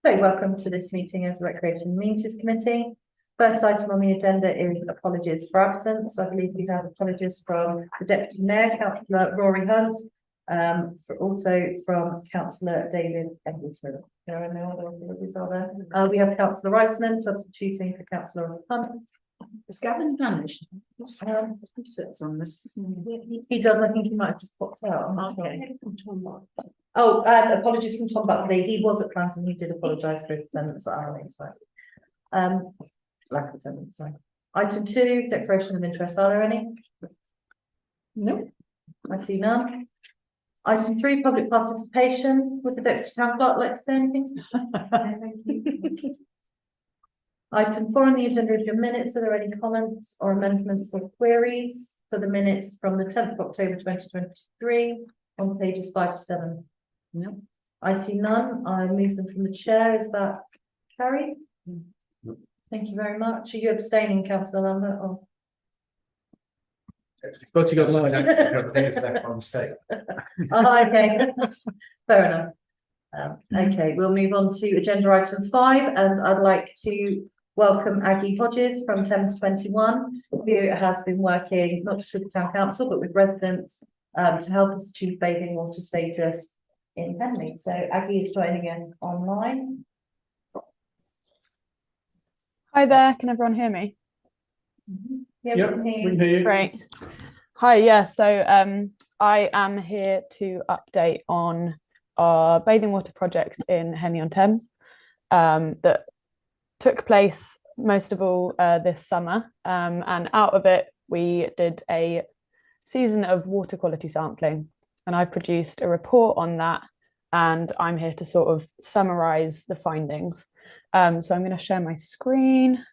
So welcome to this meeting of the Recreation and Amenities Committee. First item on the agenda is apologies for absence. I believe we have apologies from the Deputy Mayor, Councillor Rory Hunt, also from Councillor David Edwardston. There are no other apologies, are there? We have Councillor Reisman substituting for Councillor Hunt. Has Gavin vanished? He sits on this, doesn't he? He does. I think he might have just popped out. Okay. Apologies from Tom Buckley. He was at plans and he did apologise for his attendance at our meeting. Lack of attendance. Sorry. Item 2, declaration of interest. Are there any? No, I see none. Item 3, public participation. Would the Deputy Town Clerk like to say anything? Thank you. Item 4 on the agenda is your minutes. Are there any comments or amendments or queries for the minutes from the 10th of October 2023 on pages 5 to 7? No. I see none. I move them from the chair. Is that carried? No. Thank you very much. Are you abstaining, Councillor Lambert? Or? But you got the line actually, I think it's left by mistake. Oh, okay. Fair enough. Okay, we'll move on to agenda item 5, and I'd like to welcome Aggie Hodges from Thames 21, who has been working not just with the Town Council but with residents to help us achieve bathing water status in Henley. So Aggie is joining us online. Hi there, can everyone hear me? Yeah, Yep, we can hear you. Great. Hi, yeah, so I am here to update on our bathing water project in Henley-on-Thames that took place most of all this summer, and out of it we did a season of water quality sampling, and I've produced a report on that, and I'm here to sort of summarize the findings. So I'm going to share my screen.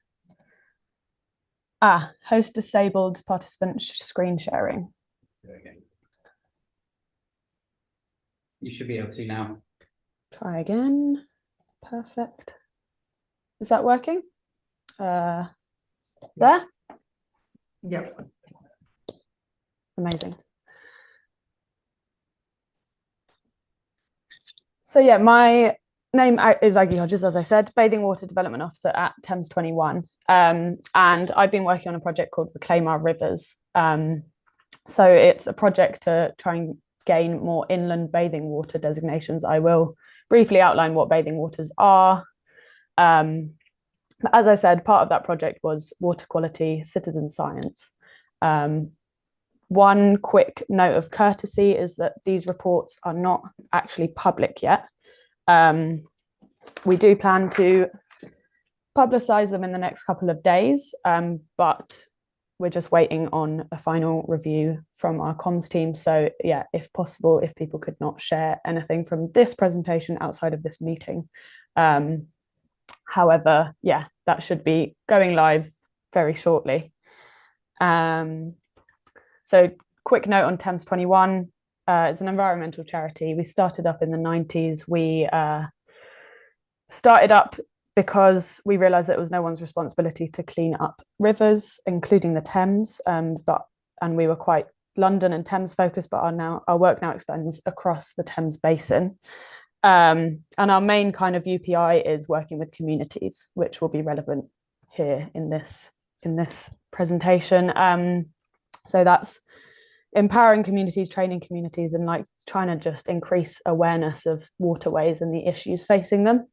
Host disabled participant screen sharing. Okay. You should be able to now. Try again. Perfect. Is that working? There? Yep. Amazing. So yeah, my name is Aggie Hodges, as I said, Bathing Water Development Officer at Thames 21. And I've been working on a project called Reclaim Our Rivers. So it's a project to try and gain more inland bathing water designations. I will briefly outline what bathing waters are. As I said, part of that project was water quality citizen science. One quick note of courtesy is that these reports are not actually public yet. We do plan to publicize them in the next couple of days, but we're just waiting on a final review from our comms team. So yeah, if possible, if people could not share anything from this presentation outside of this meeting. However, yeah, that should be going live very shortly. So quick note on Thames 21, it's an environmental charity. We started up in the 90s. We started up because we realized that it was no one's responsibility to clean up rivers, including the Thames, and we were quite London and Thames focused, but our work now extends across the Thames basin. And our main kind of UPI is working with communities, which will be relevant here in this presentation. So that's empowering communities, training communities, and like trying to just increase awareness of waterways and the issues facing them.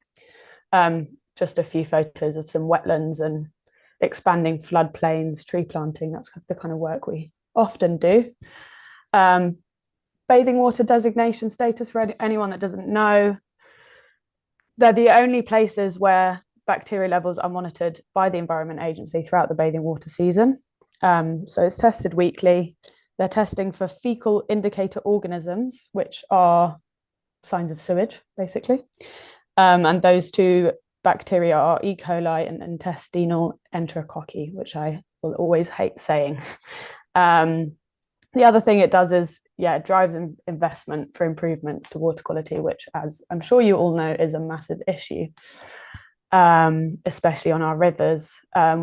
Just a few photos of some wetlands and expanding floodplains, tree planting. That's the kind of work we often do. Bathing water designation status, for anyone that doesn't know, they're the only places where bacteria levels are monitored by the Environment Agency throughout the bathing water season. So it's tested weekly. They're testing for fecal indicator organisms, which are signs of sewage, basically. And those two bacteria are E. coli and intestinal enterococci, which I will always hate saying. The other thing it does is, yeah, it drives investment for improvements to water quality, which, as I'm sure you all know, is a massive issue, especially on our rivers.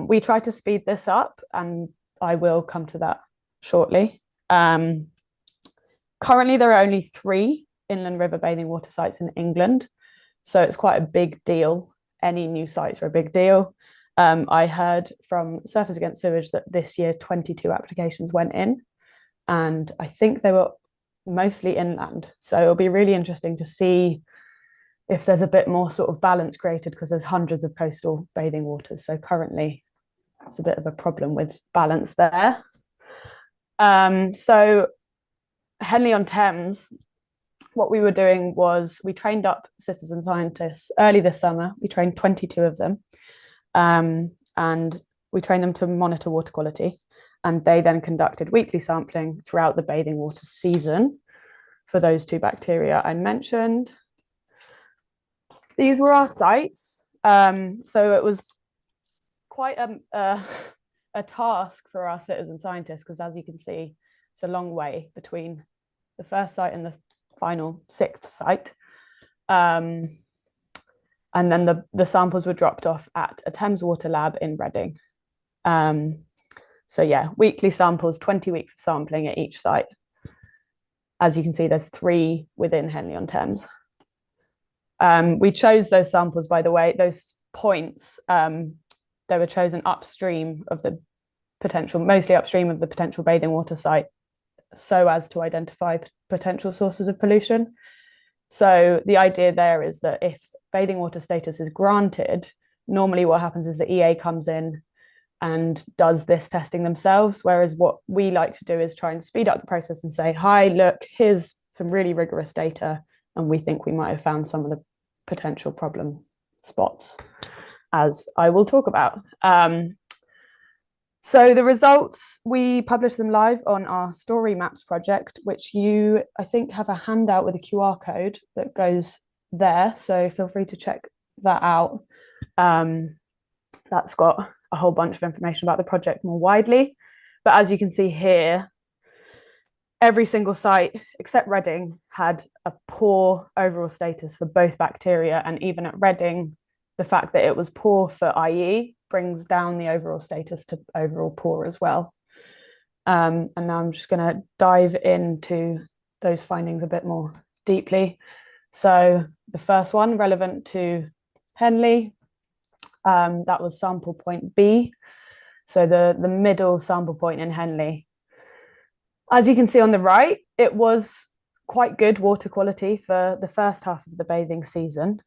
We try to speed this up, and I will come to that shortly. Currently, there are only 3 inland river bathing water sites in England. So it's quite a big deal. Any new sites are a big deal. I heard from Surfers Against Sewage that this year 22 applications went in, and I think they were mostly inland. So it'll be really interesting to see if there's a bit more sort of balance created, because there's hundreds of coastal bathing waters. So currently it's a bit of a problem with balance there. So Henley-on-Thames, what we were doing was we trained up citizen scientists early this summer. We trained 22 of them, and we trained them to monitor water quality. And they then conducted weekly sampling throughout the bathing water season for those 2 bacteria I mentioned. These were our sites. So it was quite a task for our citizen scientists, because as you can see, it's a long way between the first site and the final 6th site. And then the samples were dropped off at a Thames Water lab in Reading. So yeah, weekly samples, 20 weeks of sampling at each site. As you can see, there's 3 within Henley-on-Thames. We chose those samples, by the way, those points, they were chosen upstream of the potential, mostly upstream of the potential bathing water site, so as to identify potential sources of pollution. So the idea there is that if bathing water status is granted, normally what happens is the EA comes in and does this testing themselves, whereas what we like to do is try and speed up the process and say, hi, look, here's some really rigorous data, and we think we might have found some of the potential problem spots, as I will talk about. So the results, we published them live on our Story Maps project, which you, I think, have a handout with a QR code that goes there. So feel free to check that out. That's got a whole bunch of information about the project more widely. But as you can see here, every single site except Reading had a poor overall status for both bacteria. And even at Reading, the fact that it was poor for IE brings down the overall status to overall poor as well. And now I'm just going to dive into those findings a bit more deeply. So the first one, relevant to Henley, that was sample point B. So the middle sample point in Henley. As you can see on the right, it was quite good water quality for the first half of the bathing season.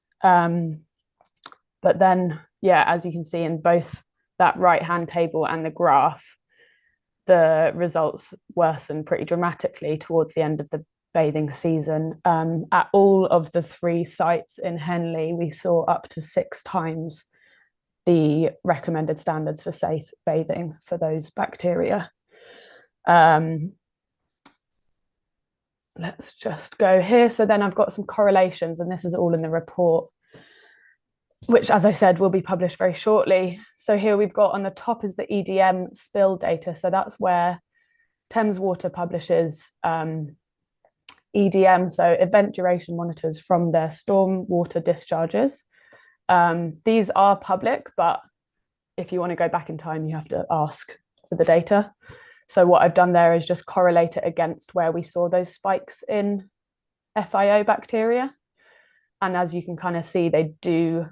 But then, yeah, as you can see in both that right-hand table and the graph, the results worsened pretty dramatically towards the end of the bathing season. At all of the 3 sites in Henley, we saw up to 6 times the recommended standards for safe bathing for those bacteria. Let's just go here. So then I've got some correlations, and this is all in the report, which, as I said, will be published very shortly. So here we've got on the top is the EDM spill data. So that's where Thames Water publishes EDM, so event duration monitors from their storm water discharges. These are public, but if you want to go back in time, you have to ask for the data. So what I've done there is just correlate it against where we saw those spikes in FIO bacteria. And as you can kind of see, they do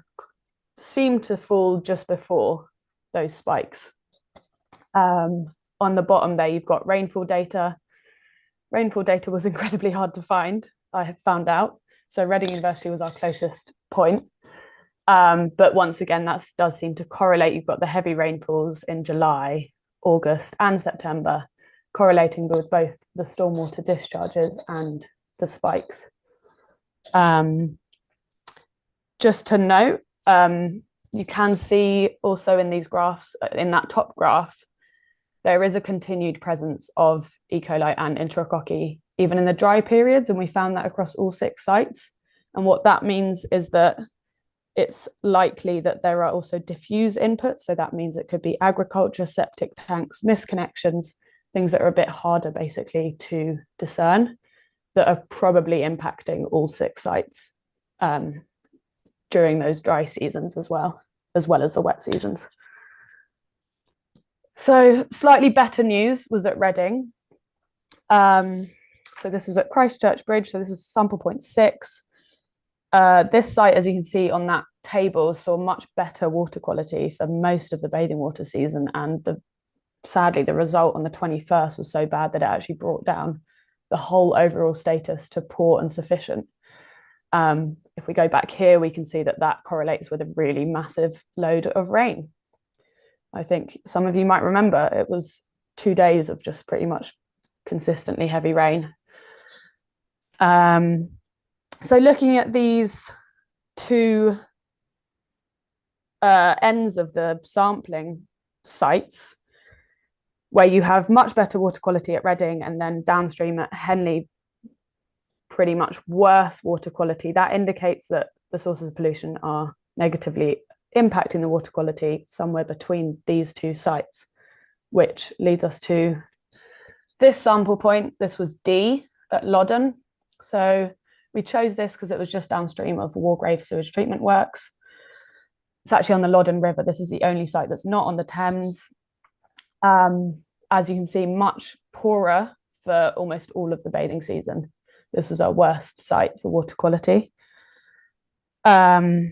seem to fall just before those spikes. On the bottom there, you've got rainfall data. Rainfall data was incredibly hard to find, I have found out. So Reading University was our closest point. But once again, that does seem to correlate. You've got the heavy rainfalls in July, August and September, correlating with both the stormwater discharges and the spikes. Just to note, you can see also in these graphs, in that top graph, there is a continued presence of E. coli and enterococci, even in the dry periods, and we found that across all 6 sites. And what that means is that it's likely that there are also diffuse inputs. So that means it could be agriculture, septic tanks, misconnections, things that are a bit harder basically to discern, that are probably impacting all 6 sites during those dry seasons as well as the wet seasons. So slightly better news was at Reading. So this was at Christchurch Bridge. So this is sample point 6. This site, as you can see on that table, saw much better water quality for most of the bathing water season, and sadly the result on the 21st was so bad that it actually brought down the whole overall status to poor and sufficient. If we go back here, we can see that that correlates with a really massive load of rain. I think some of you might remember it was 2 days of just pretty much consistently heavy rain. So looking at these two ends of the sampling sites, where you have much better water quality at Reading and then downstream at Henley, pretty much worse water quality, that indicates that the sources of pollution are negatively impacting the water quality somewhere between these two sites, which leads us to this sample point. This was D at Loddon. So we chose this because it was just downstream of Wargrave sewage treatment works. It's actually on the Loddon River. This is the only site that's not on the Thames. As you can see, much poorer for almost all of the bathing season. This was our worst site for water quality. And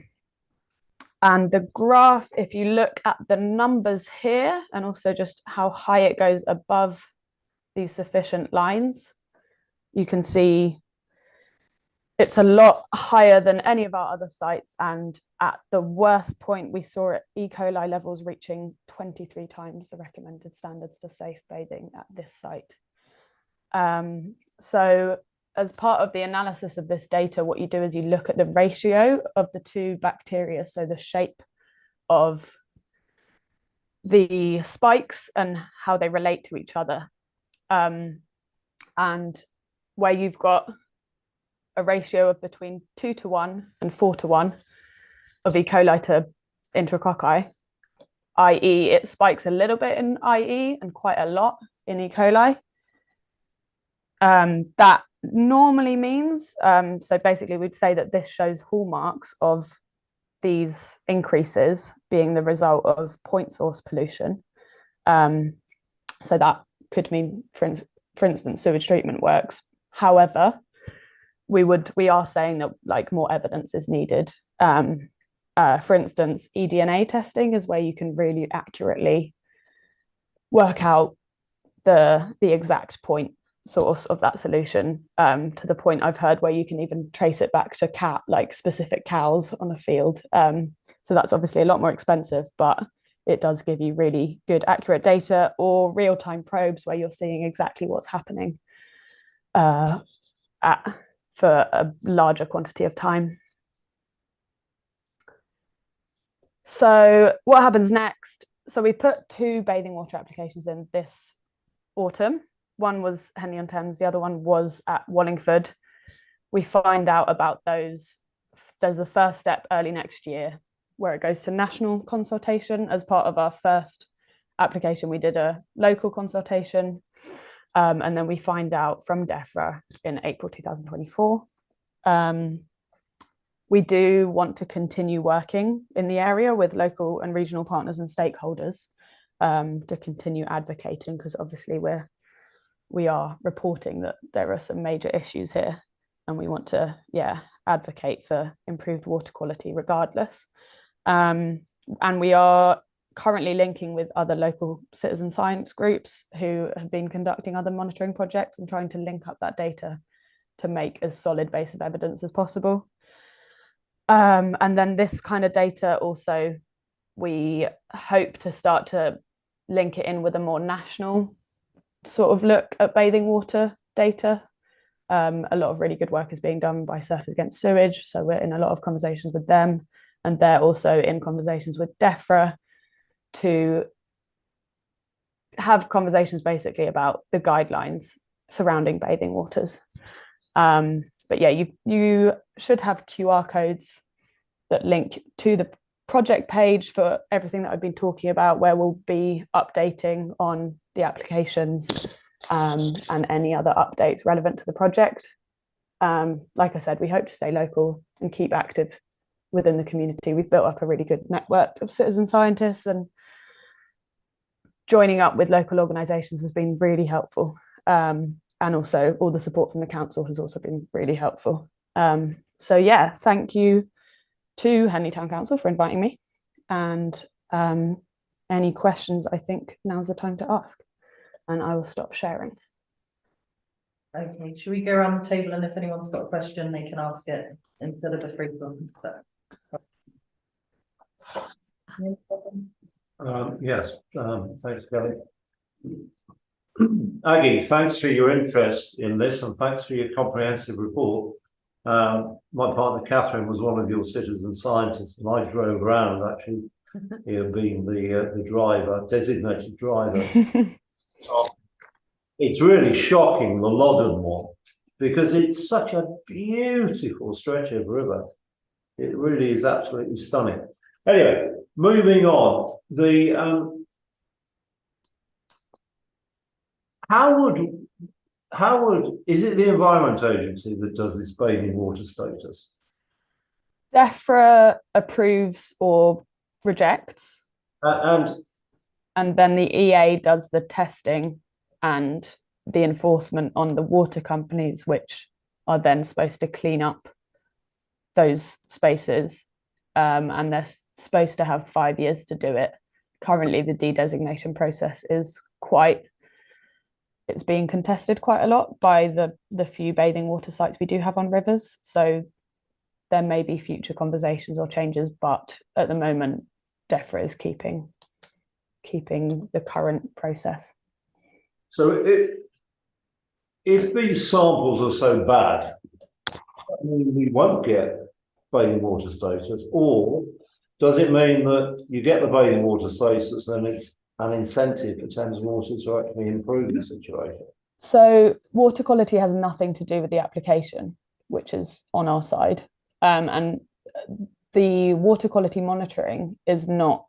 the graph, if you look at the numbers here, and also just how high it goes above these sufficient lines, you can see it's a lot higher than any of our other sites. And at the worst point, we saw E. coli levels reaching 23 times the recommended standards for safe bathing at this site. So as part of the analysis of this data, what you do is you look at the ratio of the two bacteria, so the shape of the spikes and how they relate to each other. And where you've got a ratio of between 2:1 and 4:1 of E. coli to enterococci, i.e. it spikes a little bit in IE and quite a lot in E. coli. That normally means, so basically we'd say that this shows hallmarks of these increases being the result of point source pollution. So that could mean, for instance, sewage treatment works. However, we are saying that like more evidence is needed. For instance, eDNA testing is where you can really accurately work out the exact point source of that solution, to the point I've heard where you can even trace it back to specific cows on a field. So that's obviously a lot more expensive, but it does give you really good accurate data, or real-time probes where you're seeing exactly what's happening for a larger quantity of time. So what happens next? So we put 2 bathing water applications in this autumn. One was Henley-on-Thames, the other one was at Wallingford. We find out about those. There's a first step early next year where it goes to national consultation. As part of our first application, we did a local consultation, and then we find out from DEFRA in April 2024. We do want to continue working in the area with local and regional partners and stakeholders, to continue advocating, because obviously we are reporting that there are some major issues here, and we want to advocate for improved water quality regardless. And we are currently linking with other local citizen science groups who have been conducting other monitoring projects and trying to link up that data to make as solid base of evidence as possible. And then this kind of data also, we hope to start to link it in with a more national sort of look at bathing water data. A lot of really good work is being done by Surfers Against Sewage, so we're in a lot of conversations with them, and they're also in conversations with DEFRA to have conversations basically about the guidelines surrounding bathing waters. But yeah, you should have QR codes that link to the project page for everything that I've been talking about, where we'll be updating on the applications, and any other updates relevant to the project. Like I said, we hope to stay local and keep active within the community. We've built up a really good network of citizen scientists, and joining up with local organisations has been really helpful. And also all the support from the council has also been really helpful. So yeah, thank you to Henley Town Council for inviting me, and any questions, I think now's the time to ask, and I will stop sharing. Okay, should we go around the table, and if anyone's got a question, they can ask it instead of a free form and stuff? Yes, thanks, Kelly. Aggie, thanks for your interest in this and thanks for your comprehensive report. My partner Catherine was one of your citizen scientists, and I drove around actually, here being the driver, designated driver. It's really shocking, the Loddon one, because it's such a beautiful stretch of river. It really is absolutely stunning. Anyway, moving on, is it the Environment Agency that does this bathing water status? DEFRA approves or rejects, And then the EA does the testing and the enforcement on the water companies, which are then supposed to clean up those spaces, and they're supposed to have 5 years to do it. Currently, the de-designation process is it's being contested quite a lot by the few bathing water sites we do have on rivers. So there may be future conversations or changes, but at the moment, DEFRA is keeping the current process. so if these samples are so bad, I mean, we won't get bathing water status, or does it mean that you get the bathing water status and it's an incentive for Thames Water to actually improve the situation? So water quality has nothing to do with the application, which is on our side. And the water quality monitoring is not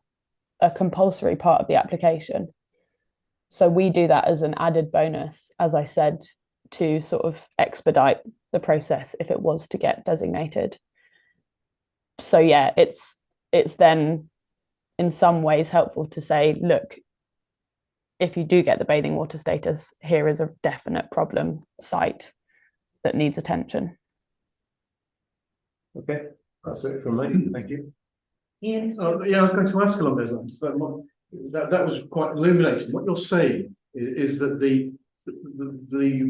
a compulsory part of the application. So we do that as an added bonus, as I said, to sort of expedite the process if it was to get designated. So yeah, it's then in some ways helpful to say, look, if you do get the bathing water status, here is a definite problem site that needs attention. Okay, that's it from me. Thank you. Ian? Yeah, I was going to ask along those lines. That was quite illuminating. What you're saying is that the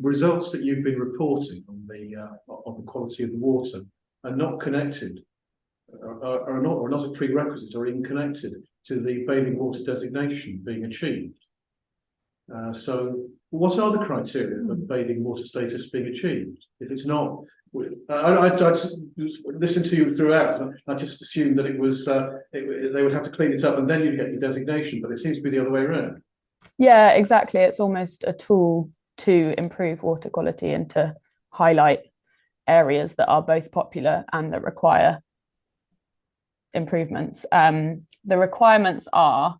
results that you've been reporting on the quality of the water are not connected, are not a prerequisite or even connected to the bathing water designation being achieved. So what are the criteria of bathing water status being achieved? If it's not, I listened to you throughout. I just assumed that it was they would have to clean it up and then you'd get your designation, but it seems to be the other way around. Yeah, exactly. It's almost a tool to improve water quality and to highlight areas that are both popular and that require improvements. The requirements are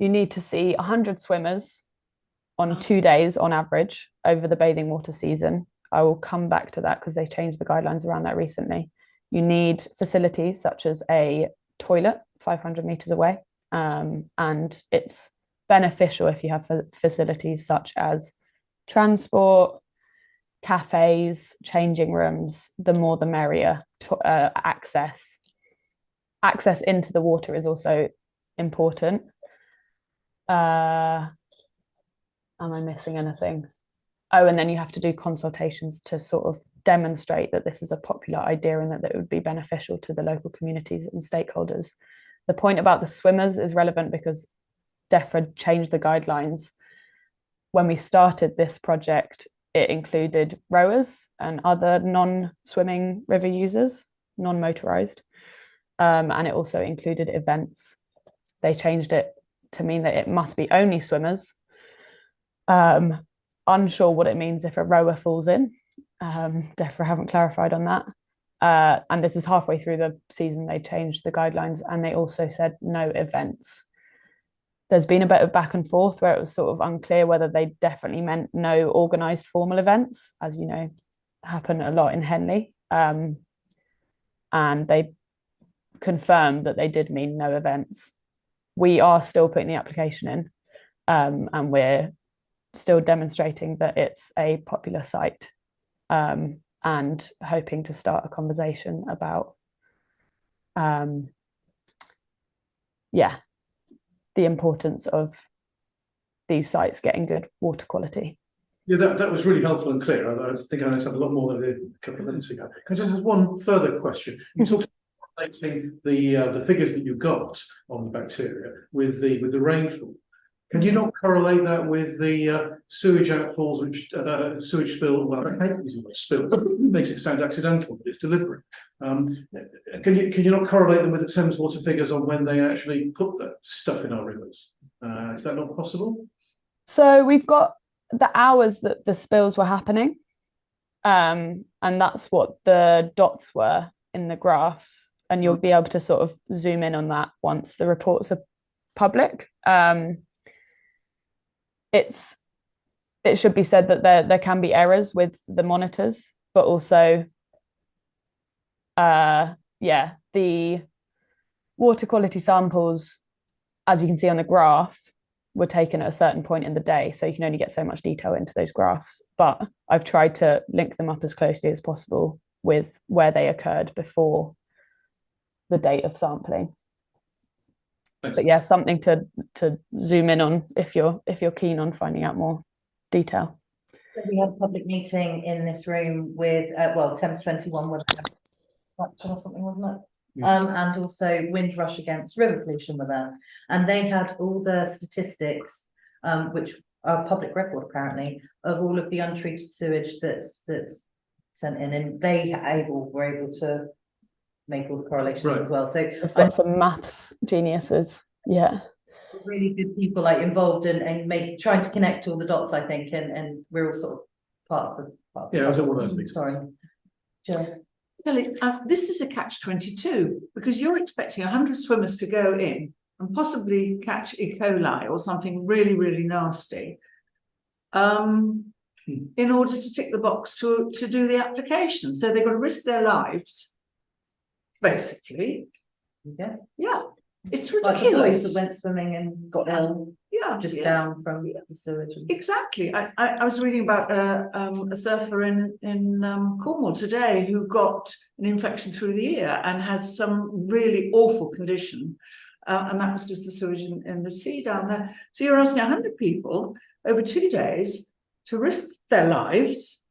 you need to see 100 swimmers on 2 days on average over the bathing water season. I will come back to that because they changed the guidelines around that recently. You need facilities such as a toilet 500 meters away, and it's beneficial if you have facilities such as transport, cafes, changing rooms. The more the merrier. Access into the water is also important. Am I missing anything? Oh, and then you have to do consultations to sort of demonstrate that this is a popular idea and that it would be beneficial to the local communities and stakeholders. The point about the swimmers is relevant because DEFRA changed the guidelines. When we started this project, it included rowers and other non-swimming river users, non-motorized, and it also included events. They changed it to mean that it must be only swimmers. Unsure what it means if a rower falls in. DEFRA haven't clarified on that. And this is halfway through the season, they changed the guidelines, and they also said no events. There's been a bit of back and forth where it was sort of unclear whether they definitely meant no organised formal events, as you know, happen a lot in Henley. And they confirmed that they did mean no events. We are still putting the application in, and we're still demonstrating that it's a popular site, and and hoping to start a conversation about the importance of these sites getting good water quality. Yeah, that was really helpful and clear. I think I understand a lot more than I did a couple of minutes ago. Can I just have one further question? You talked about relating the figures that you got on the bacteria with the rainfall. Can you not correlate that with the sewage outfalls, which sewage spill? Well, I hate using the word spill. It makes it sound accidental, but it's deliberate. Can you not correlate them with the Thames Water figures on when they actually put that stuff in our rivers? Is that not possible? So we've got the hours that the spills were happening, and that's what the dots were in the graphs, and you'll be able to sort of zoom in on that once the reports are public. It should be said that there can be errors with the monitors, but also the water quality samples, as you can see on the graph, were taken at a certain point in the day, so you can only get so much detail into those graphs, but I've tried to link them up as closely as possible with where they occurred before the date of sampling. Thanks. But yeah, something to zoom in on if you're keen on finding out more detail. We had a public meeting in this room with Thames 21 or something, wasn't it? And also Windrush Against River Pollution were there, and they had all the statistics, which are public record apparently, of all of the untreated sewage that's sent in, and they were able to make all the correlations as well. So I've got some maths geniuses, really good people involved and trying to connect all the dots, I think, and we're all sort of part of the. Yeah, I was at one of those meetings. Sorry, Jill. Well, this is a catch-22 because you're expecting 100 swimmers to go in and possibly catch E. coli or something really, really nasty, in order to tick the box to do the application. So they've got to risk their lives, basically. Yeah, it's Like the boys ridiculous. that went swimming and got ill down from the sewage. Exactly. I was reading about a surfer in Cornwall today who got an infection through the ear and has some really awful condition, and that was just the sewage in the sea down there. So you're asking 100 people over 2 days to risk their lives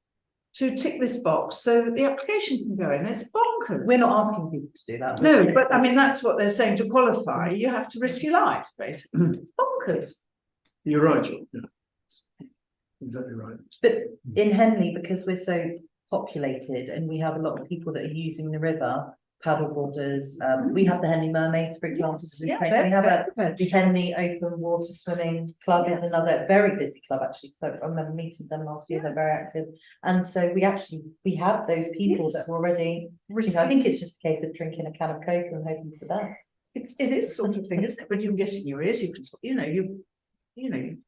to tick this box so that the application can go in. It's bonkers. We're not asking people to do that. No, but I mean, that's what they're saying. To qualify, you have to risk your lives, basically. It's bonkers. You're right, John. Yeah. Exactly right. But in Henley, because we're so populated and we have a lot of people that are using the river, paddleboarders, we have the Henley Mermaids, for example. We have the Henley Open Water Swimming Club is another very busy club, actually. So I remember meeting them last year, they're very active. And so we have those people that are already, I think it's just a case of drinking a can of Coke and hoping for the best. It is sort of thing, isn't it? But you can get in your ears, you can,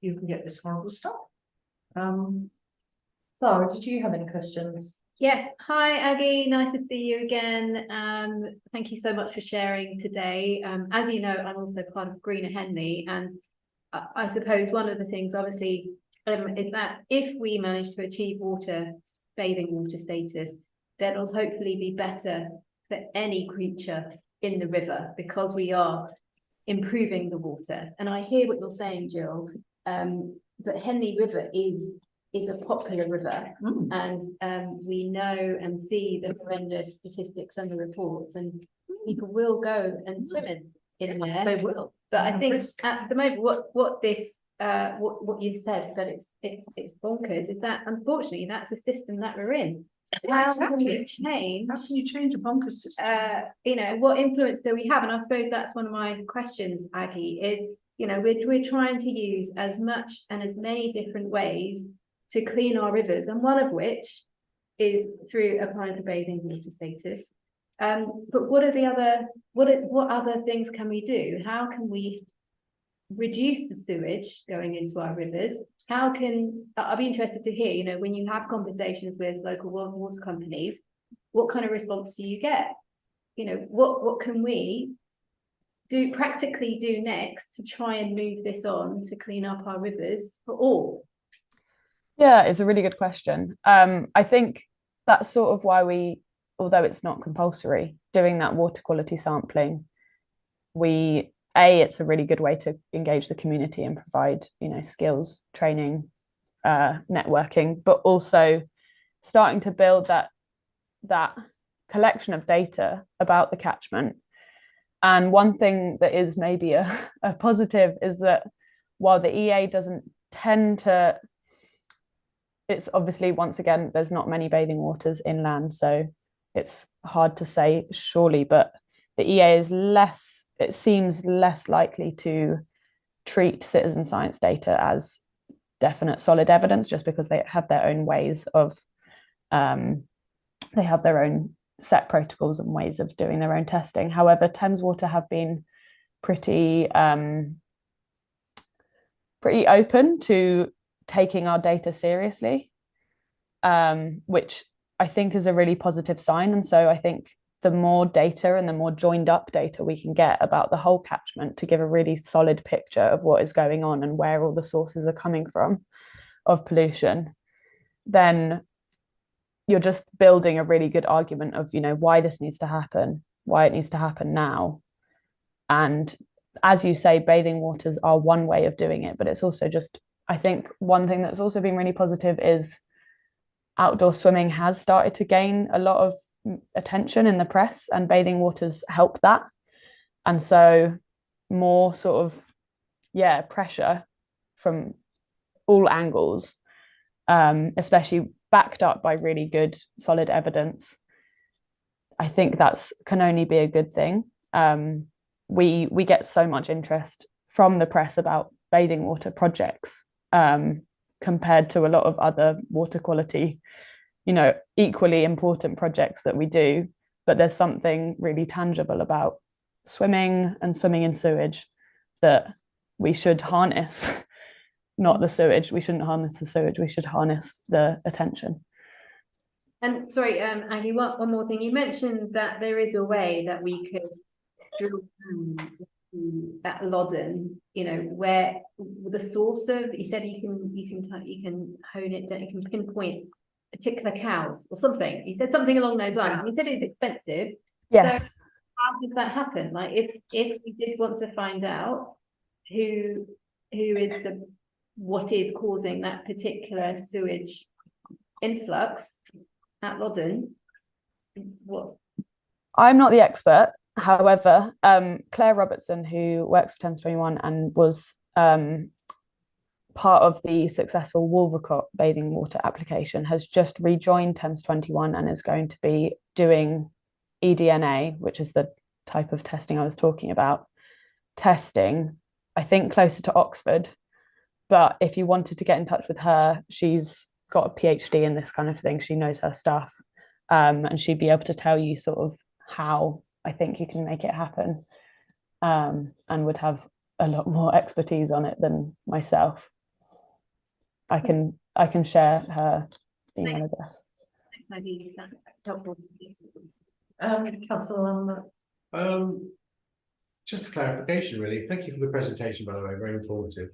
you can get this horrible stuff. Sarah, did you have any questions? Yes, hi Aggie, nice to see you again. Thank you so much for sharing today. As you know, I'm also part of Greener Henley, and I suppose one of the things obviously is that if we manage to achieve bathing water status, then it'll hopefully be better for any creature in the river because we are improving the water. And I hear what you're saying, Jill, but Henley River is a popular river, and we know and see the horrendous statistics and the reports, and people will go and swim in there. They will. But I think at the moment, what you've said, that it's bonkers, is that unfortunately that's the system that we're in. How can we change? How can you change a bonkers system? What influence do we have? And I suppose that's one of my questions, Aggie, is we're trying to use as much and as many different ways to clean our rivers, and one of which is through applying for bathing water status. But what other things can we do? How can we reduce the sewage going into our rivers? I'll be interested to hear, when you have conversations with local water companies, what kind of response do you get? What can we practically do next to try and move this on to clean up our rivers for all? Yeah, it's a really good question. I think that's sort of why we, although it's not compulsory, doing that water quality sampling, it's a really good way to engage the community and provide, skills, training, networking, but also starting to build that collection of data about the catchment. And one thing that is maybe a positive is that while the EA doesn't tend to, it's obviously, once again, there's not many bathing waters inland, so it's hard to say surely, but the EA is it seems less likely to treat citizen science data as definite solid evidence, just because they have their own ways of, they have their own set protocols and ways of doing their own testing. However, Thames Water have been pretty open to taking our data seriously, which I think is a really positive sign. And so I think the more data and the more joined up data we can get about the whole catchment to give a really solid picture of what is going on and where all the sources are coming from of pollution, then you're just building a really good argument of, why this needs to happen, why it needs to happen now. And as you say, bathing waters are one way of doing it, but it's also just, I think one thing that's also been really positive is outdoor swimming has started to gain a lot of attention in the press, and bathing waters help that. And so more sort of, pressure from all angles, especially backed up by really good solid evidence. I think that's can only be a good thing. We get so much interest from the press about bathing water projects, compared to a lot of other water quality, equally important projects that we do. But there's something really tangible about swimming and swimming in sewage that we should harness. Not the sewage. We shouldn't harness the sewage. We should harness the attention. And sorry, Aggie, one more thing. You mentioned that there is a way that we could drill at Loddon, where the source of, you said you can hone it down, you can pinpoint particular cows or something. You said something along those lines. You said it's expensive. Yes. So how does that happen? Like if we did want to find out who is what is causing that particular sewage influx at Loddon, what? I'm not the expert. However, Claire Robertson, who works for Thames 21 and was part of the successful Wolvercott bathing water application, has just rejoined Thames 21 and is going to be doing eDNA, which is the type of testing I was talking about, I think closer to Oxford. But if you wanted to get in touch with her, she's got a PhD in this kind of thing. She knows her stuff, and she'd be able to tell you sort of how I think you can make it happen, and would have a lot more expertise on it than myself. I can share her email address. That's helpful. Councillor Just a clarification, really. Thank you for the presentation, by the way, very informative.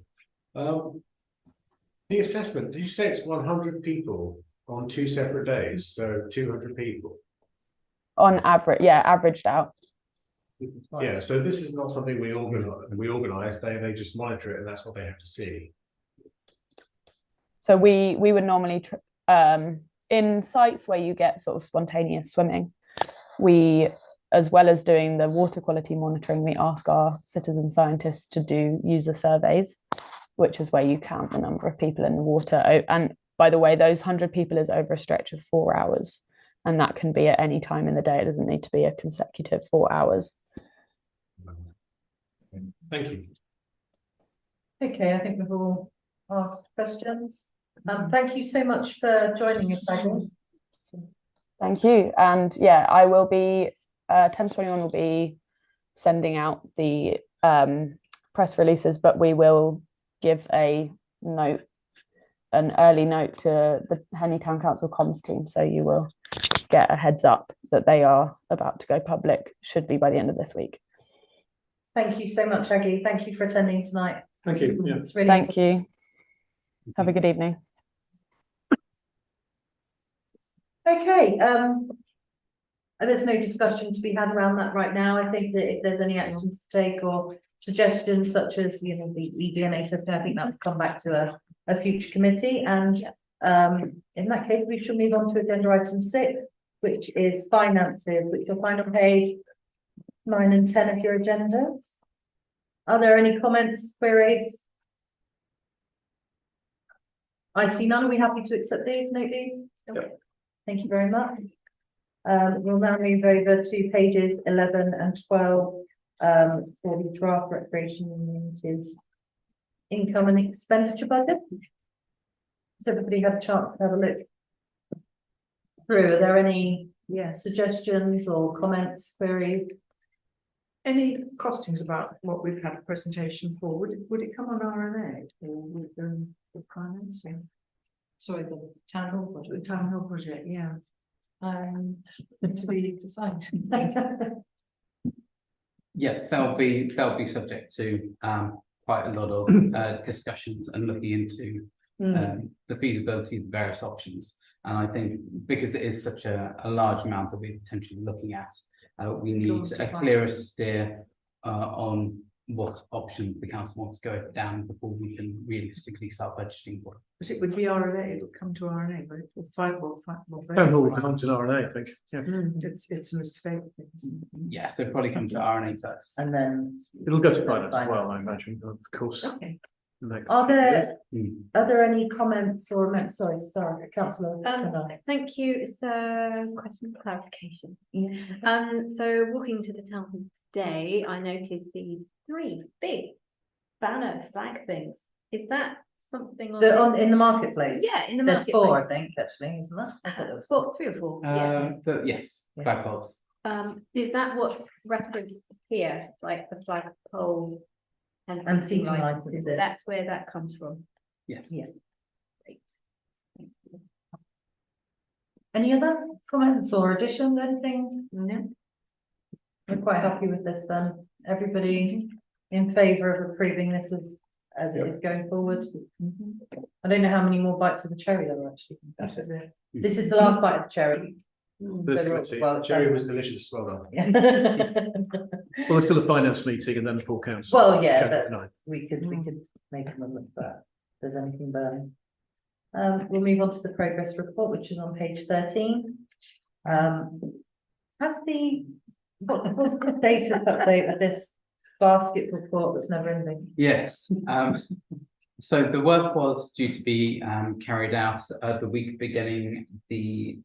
The assessment, did you say it's 100 people on 2 separate days? So 200 people? On average, averaged out. Yeah, so this is not something we organise, they just monitor it and that's what they have to see. So we would normally, in sites where you get sort of spontaneous swimming, we, as well as doing the water quality monitoring, we ask our citizen scientists to do user surveys, which is where you count the number of people in the water. And by the way, those 100 people is over a stretch of 4 hours. And that can be at any time in the day. It doesn't need to be a consecutive 4 hours. Thank you. Okay, I think we've all asked questions. Thank you so much for joining us, Aggie. Thank you. And I will be, Thames 21 will be sending out the press releases, but we will give an early note to the Henley Town Council comms team. So you will get a heads up that they are about to go public, should be by the end of this week. Thank you so much, Aggie. Thank you for attending tonight. Thank you. Yeah. It's really Thank you. Have a good evening. Okay, there's no discussion to be had around that right now. I think that if there's any actions to take or suggestions such as, you know, the eDNA testing, I think that's come back to a future committee. And in that case, we shall move on to agenda item 6, which is finances, which you'll find on page 9 and 10 of your agendas. Are there any comments, queries? I see none. Are we happy to accept these, note these? Yep. Thank you very much. We'll now move over to pages 11 and 12 for the draft recreation amenities income and expenditure budget. Has everybody had a chance to have a look through? Are there any suggestions or comments, queries? Any costings about what we've had a presentation for? Would it come on RNA or with the finance? Sorry, the town hall The budget. town hall project, yeah. To be decided. Yes, they'll be subject to quite a lot of discussions and looking into the feasibility of the various options. And I think because it is such a large amount that we're potentially looking at, we need a clearer steer on what option the council wants to go down before we can realistically start budgeting for it. Because it would be RNA, it would come to RNA, but it will find. Town hall comes in RNA, I think. Yeah. It's a mistake. Yeah, so probably come to RNA first. And then. It'll go to finance as well, I imagine, of course. Okay. the next- Are there any comments or amendments? Sorry, councillor. Thank you. It's a question of clarification. So walking to the town hall today, I noticed these 3 big banner flag things. Is that something on In the marketplace? Yeah, in the There's marketplace. 4, I think, actually, isn't there? I thought there was 4, 3 or 4. Yeah. Yes, Yeah. flagpoles. Is that what's referenced here, like the flagpole And seating licenses. That's where that comes from. Yes. Yeah. Great. Thank you. Any other comments or additions, anything? No. We're quite happy with this then. Everybody in favour of approving this as it is going forward? I don't know how many more bites of the cherry there are actually. That's it. This is the last bite of the cherry. Cherry was delicious, well done. Yeah. Well, there's still a finance meeting and then the full council. Well, yeah, Chapter but nine. we could make them look at that. If there's anything burning. We'll move on to the progress report, which is on page 13. What's the status update of this basket report that's never ending? Yes, so the work was due to be carried out the week beginning the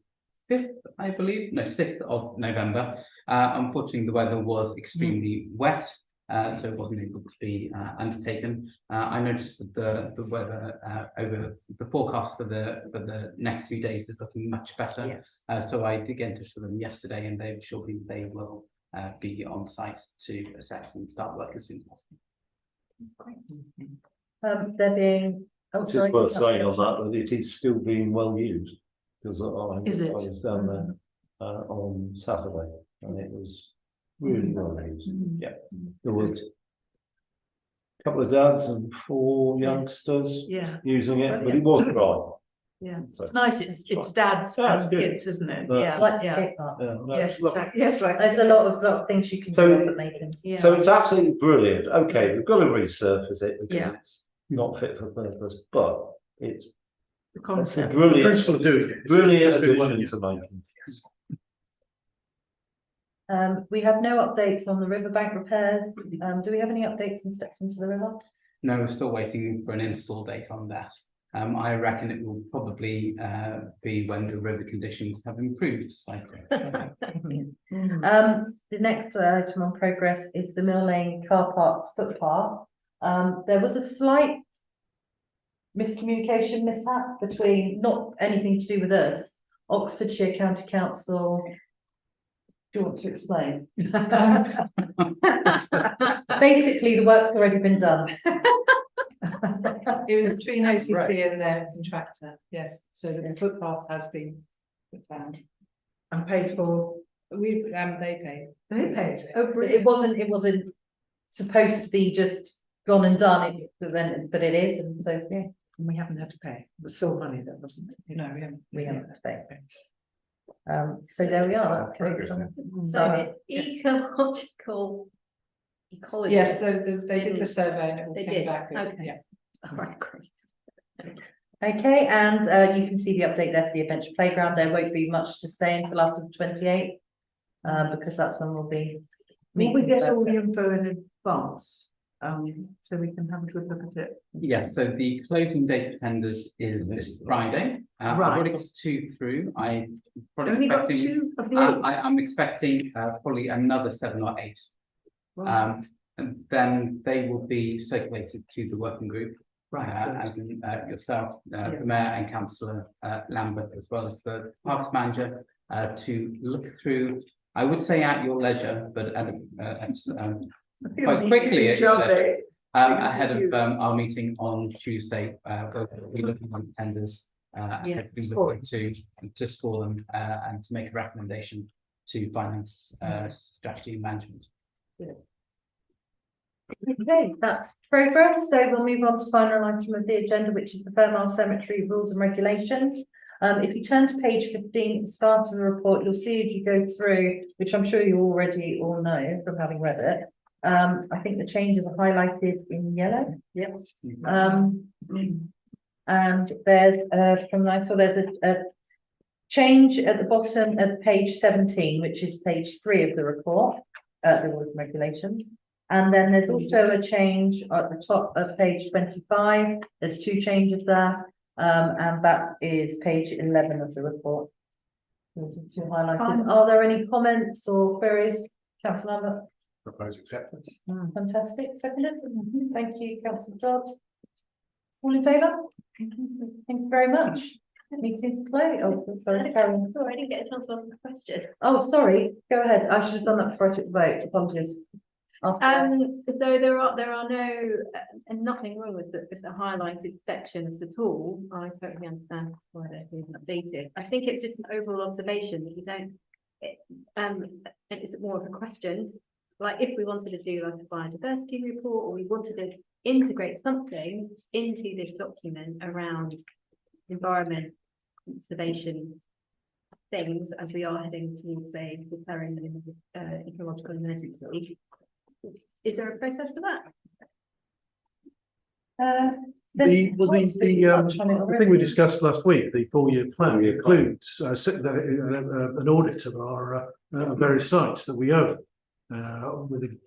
5th, I believe, no, 6th of November. Unfortunately, the weather was extremely wet, so it wasn't able to be undertaken. I noticed that the weather over the forecast for the next few days is looking much better. Yes. So I did get in touch with them yesterday, and they've assured me they will be on site to assess and start work as soon as possible. There being. Oh, It's sorry. worth saying on that it is still being well used, because I was down there on Saturday and it was really well used. Yeah, there was a couple of dads and 4 youngsters Yeah, using it, but it was dry. yeah. So- It's nice. It's dads That's and good. kids, isn't it? But- Yeah, Like the yeah. skate park. Yeah, no, Yes, it's lovely. exactly. Yes, like. There's a lot of things you can So- do at Macon. Yeah. So it's absolutely brilliant. Okay, we've got to resurface it because Yeah. it's not fit for purpose, but it's The a concept. The brilliant, principle of doing it. brilliant It's been one addition year. to making. We have no updates on the riverbank repairs. Do we have any updates on steps into the river? No, we're still waiting for an install date on that. I reckon it will probably be when the river conditions have improved slightly. The next item on progress is the Mill Lane car park footpath. There was a slight miscommunication mishap between, not anything to do with us, Oxfordshire County Council. Do you want to explain? Basically, the work's already been done. It was between OCP and their contractor, yes, so the footpath has been put down. And paid for. We, they paid. They paid. Oh, it wasn't supposed to be just gone and done, but it is, and so, yeah, And we haven't had to pay. It was still money that wasn't. No, we haven't. we haven't to pay. So there we are. that Progress came from- So it's ecological. Ecology. Yes, they did the survey and it all They came did, back. good, okay. Yeah. All right, great. Okay, and you can see the update there for the Adventure Playground. There won't be much to say until after the 28th, because that's when we'll be. Will we meeting get all about the it. info in advance? So we can have a good look at it. Yes, so the closing date for tenders is this Friday. I've already got 2 through. I'm probably Only got expecting, 2 of the I'm expecting probably another 7 or 8. 8. And then they will be circulated to the working group. As in yourself, the Mayor and Councillor Lambert, as well as the Parks Manager, to look through. I would say at your leisure, but quite quickly at your leisure, ahead of our meeting on Tuesday. We'll be looking at tenders, to score them and to make a recommendation to finance strategy and management. Okay, that's progress. So we'll move on to final item of the agenda, which is the Fairmile Cemetery rules and regulations. If you turn to page 15 at the start of the report, you'll see as you go through, which I'm sure you already all know from having read it. I think the changes are highlighted in yellow. Yep. And there's from I saw there's a change at the bottom of page 17, which is page 3 of the report, the rules and regulations. And then there's also a change at the top of page 25. There's 2 changes there. And that is page 11 of the report. Those are 2 highlighted. Are there any comments or queries? Councillor Lambert? Propose acceptance. Fantastic. Seconded. Thank you, Councillor Dodds. All in favour? Thank you very much. Meeting's closed. Oh, sorry, Karen. Sorry, I didn't get a chance to ask a question. Oh, sorry. Go ahead. I should have done that before I took the vote. Apologies. So there are no and nothing wrong with the highlighted sections at all. I totally understand why they're being updated. I think it's just an overall observation that you don't. And it's more of a question. Like if we wanted to do like a biodiversity report, or we wanted to integrate something into this document around environment conservation things, as we are heading towards a declaring an ecological emergency. Is there a process for that? The thing we discussed last week, the 4-year plan includes an audit of our various sites that we own, with a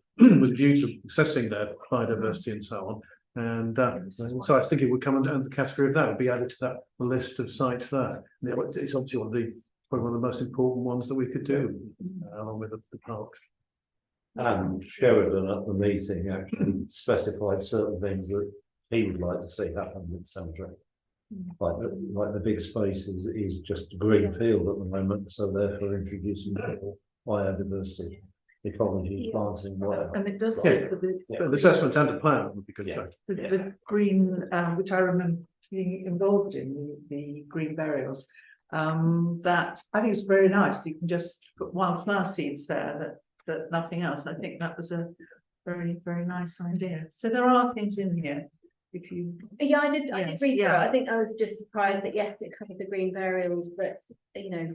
view to assessing their biodiversity and so on. And so I think it would come under the category of that, would be added to that list of sites there. It's obviously probably one of the most important ones that we could do, along with the park. And Sheridan at the meeting actually specified certain things that he would like to see happen with the cemetery. Like the big space is just a green field at the moment, so therefore introducing more biodiversity, ecology, planting, whatever. And it does say for The assessment and the plan would be good. Yeah. the green, which I remember being involved in, the green burials. That I think it's very nice. You can just put wildflower seeds there that nothing else. I think that was a very, very nice idea. So there are things in here. If you Yeah, I did Yes, read through it. yeah. I think I was just surprised that yes, it covered the green burials, but you know,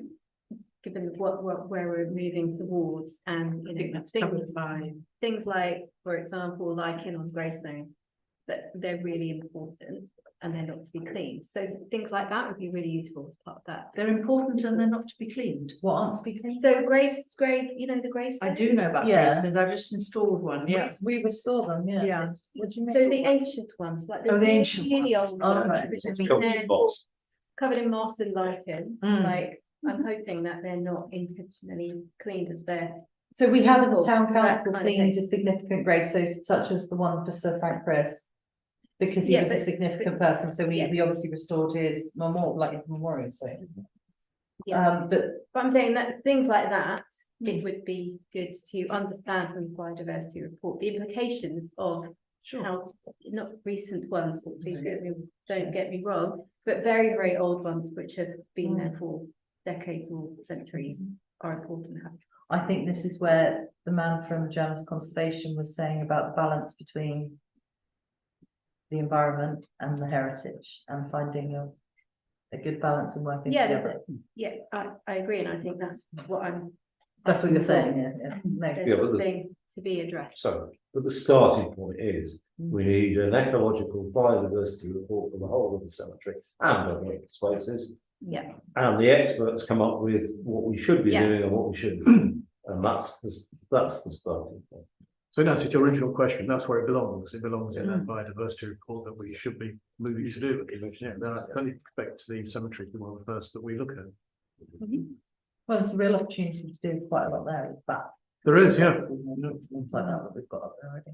given what where we're moving towards, and you I think know, that's covered by things like, for example, lichen on gravestones, that they're really important and they're not to be cleaned. So things like that would be really useful as part of that. they're important and they're not to be cleaned. What aren't to be cleaned? So you know, the gravestones. I do know about Yeah. gravestones. I've just installed one. Yeah. We restore them, yeah. Yeah. What do you mean? So the ancient ones, like the Oh, the ancient really ones. old Oh, ones, right. which have It's been covered there in moss. covered in moss and lichen, Mm. like I'm hoping that they're not intentionally cleaned as they're. So we have the Visible, town so that council kind of cleaned thing. a significant gravestones such as the one for Sir Frank Chris. Because he Yeah, was a but- significant person, so we Yes. obviously restored his memorial, like his memorial, so. Yeah. But But I'm saying that things like that, it would be good to understand from the biodiversity report, the implications of how, not recent ones, please don't get me wrong, but very, very old ones which have been there for decades or centuries are important to have. I think this is where the man from Janus Conservation was saying about the balance between the environment and the heritage, and finding a good balance and working Yeah, together. I agree, and I think that's what That's what you're saying, yeah. No. there's Yeah, but the- something to be addressed. So, but the starting point is, we need an ecological biodiversity report for the whole of the cemetery and other open spaces. Yeah. And the experts come up with what we should be Yeah. doing and what we shouldn't. be. And that's the starting point. So in answer to your original question, that's where it belongs. It belongs in that biodiversity report that we should be moving to do. Yeah, then I only expect the cemetery to be one of the first that we look at. Well, there's a real opportunity to do quite a lot there, in fact. There is, yeah. Things like that we've got up there already.